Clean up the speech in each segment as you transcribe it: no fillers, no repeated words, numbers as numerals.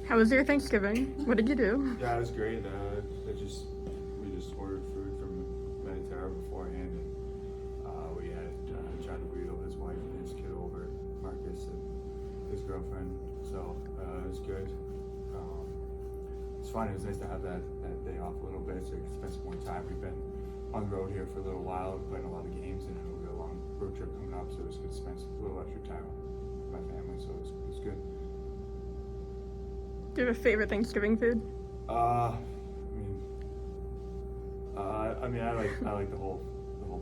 How was your Thanksgiving? What did you do? Yeah, it was great. We just ordered food from Mediterra beforehand, and we had John Guido, his wife, and his kid over, Marcus, and his girlfriend. So it was good. It's fun. It was nice to have that day off a little bit, so we could spend some more time. We've been on the road here for a little while, playing a lot of games, and we got a long road trip coming up, so it was good to spend a little extra time with my family. So it was good. Do you have a favorite Thanksgiving food? I like the whole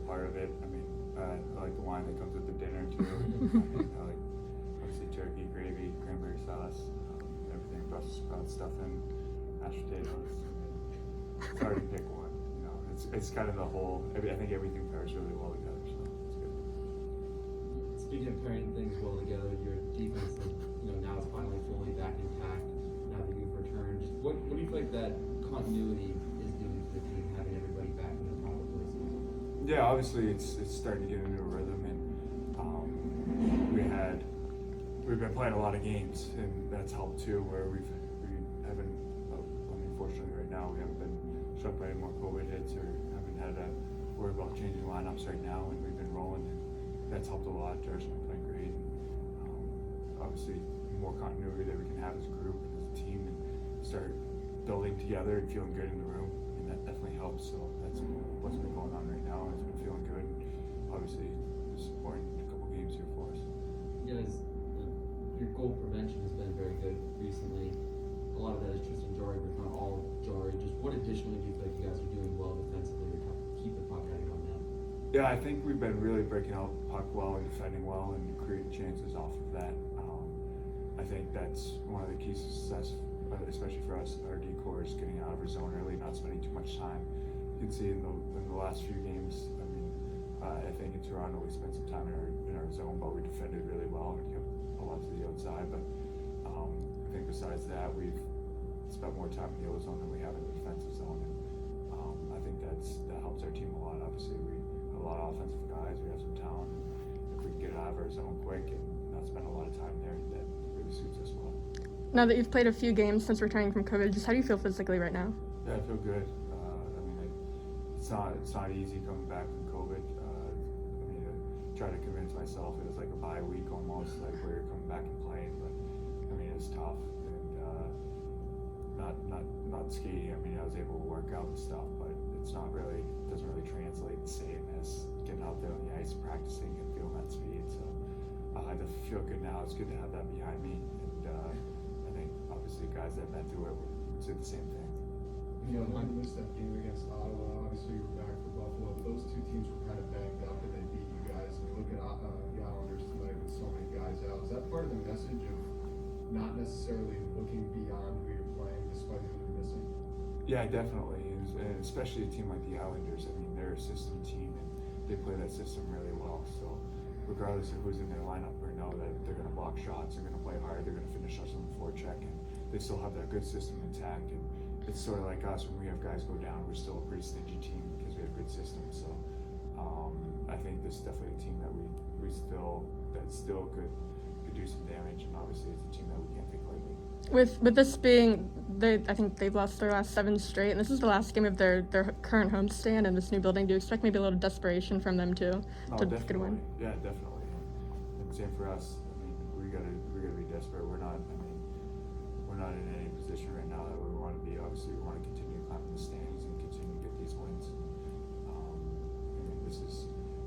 part of it. I like the wine that comes with the dinner too. I like obviously turkey, gravy, cranberry sauce, everything, Brussels sprout stuffing, mashed potatoes. It's hard to pick one. You know, it's kind of the whole. I think everything pairs really well together, so it's good. Speaking of pairing things well together, your defense, now it's finally fully back intact. Now that you've returned, what do you feel like that continuity is doing to the team, having everybody back in their proper places? Yeah, obviously it's starting to get into a rhythm, and we've been playing a lot of games, and that's helped too. Where we haven't, unfortunately, right now we haven't been struck by any more COVID hits or haven't had to worry about changing lineups right now, and we've been rolling, and that's helped a lot. Josh's been playing great, and obviously more continuity that we can have as a group and as a team, and start building together and feeling good in the room, and that definitely helps. So that's what's been going on right now, and it's been feeling good. And obviously, it's important a couple games here for us. You guys, your goal prevention has been very good recently. A lot of that is Tristan Jory, but not all Jory. Just what additionally do you feel like you guys are doing well defensively to keep the puck out on them? Yeah, I think we've been really breaking out the puck well and defending well and creating chances off of that. I think that's one of the keys to success, especially for us. Our D-core is getting out of our zone early, not spending too much time. You can see in the last few games. I think in Toronto we spent some time in our zone, but we defended really well and kept a lot to the outside. But I think besides that, we've spent more time in the yellow zone than we have in the defensive zone. And I think that helps our team a lot. Obviously, we have a lot of offensive guys. We have some talent. If we can get it out of our zone quick and not spend a lot of time there, that really suits us well. Now that you've played a few games since returning from COVID, just how do you feel physically right now? Yeah, I feel good. It's not easy coming back from COVID. I try to convince myself it was like a bye week almost, like where you're coming back and playing. But it's tough, and not skating. I was able to work out and stuff, but doesn't really translate the same as getting out there on the ice, practicing and feeling that speed. So I feel good now. It's good to have that behind me, and I think obviously guys that have been through it would say the same thing. When you missed that game against Ottawa, obviously you were back for Buffalo. Those two teams were kind of banged up, and they beat you guys. And you look at the Islanders tonight with so many guys out. Is that part of the message of not necessarily looking beyond who you're playing, despite who they're missing? Yeah, definitely, and especially a team like the Islanders. They're a system team, and they play that system really well. So regardless of who's in their lineup, we know that they're going to block shots, they're going to play hard, they're going to finish us on the forecheck, and they still have that good system intact. And it's sort of like us, when we have guys go down, we're still a pretty stingy team because we have good systems. So I think this is definitely a team that still could do some damage, and obviously it's a team that we can't take lightly. With this being, I think they've lost their last 7 straight, and this is the last game of their current homestand in this new building. Do you expect maybe a little desperation from them too to get a win? Yeah, definitely. And same for us. We gotta be desperate. We're not in any position right now that we want to be. Obviously, we want to continue to climb in the standings and continue to get these wins.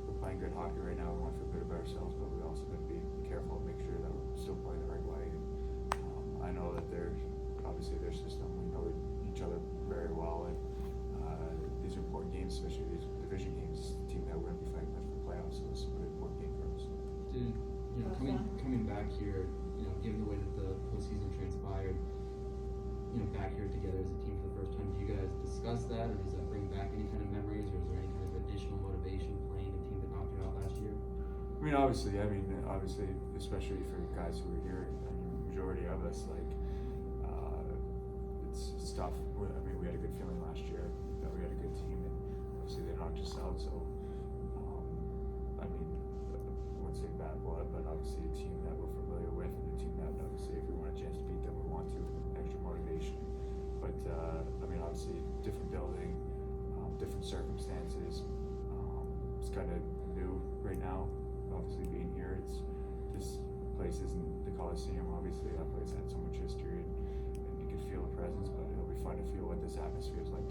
We're playing good hockey right now. We want to feel good about ourselves, but we also got to be careful and make sure that we're still playing the right way. I know that obviously their system. We know each other very well, and these are important games, especially these division games. The team that we're going to be fighting with for the playoffs, so it's a really important game for us. Dude, coming back here, given the way that the postseason transpired, back here together as a team for the first time, do you guys discuss that, or does that bring back any kind of memories, or is there any kind of additional motivation playing a team that knocked you out last year? Obviously, especially for guys who were here, majority of us, it's tough. We had a good feeling last year that we had a good team, and obviously they knocked us out. So, I wouldn't say bad blood, but obviously a team that we're familiar with, and a team that obviously if we want a chance to beat them, we want to. circumstances. It's kind of new right now, obviously being here. This place isn't the Coliseum, obviously. That place had so much history, and you could feel the presence, but it'll be fun to feel what this atmosphere is like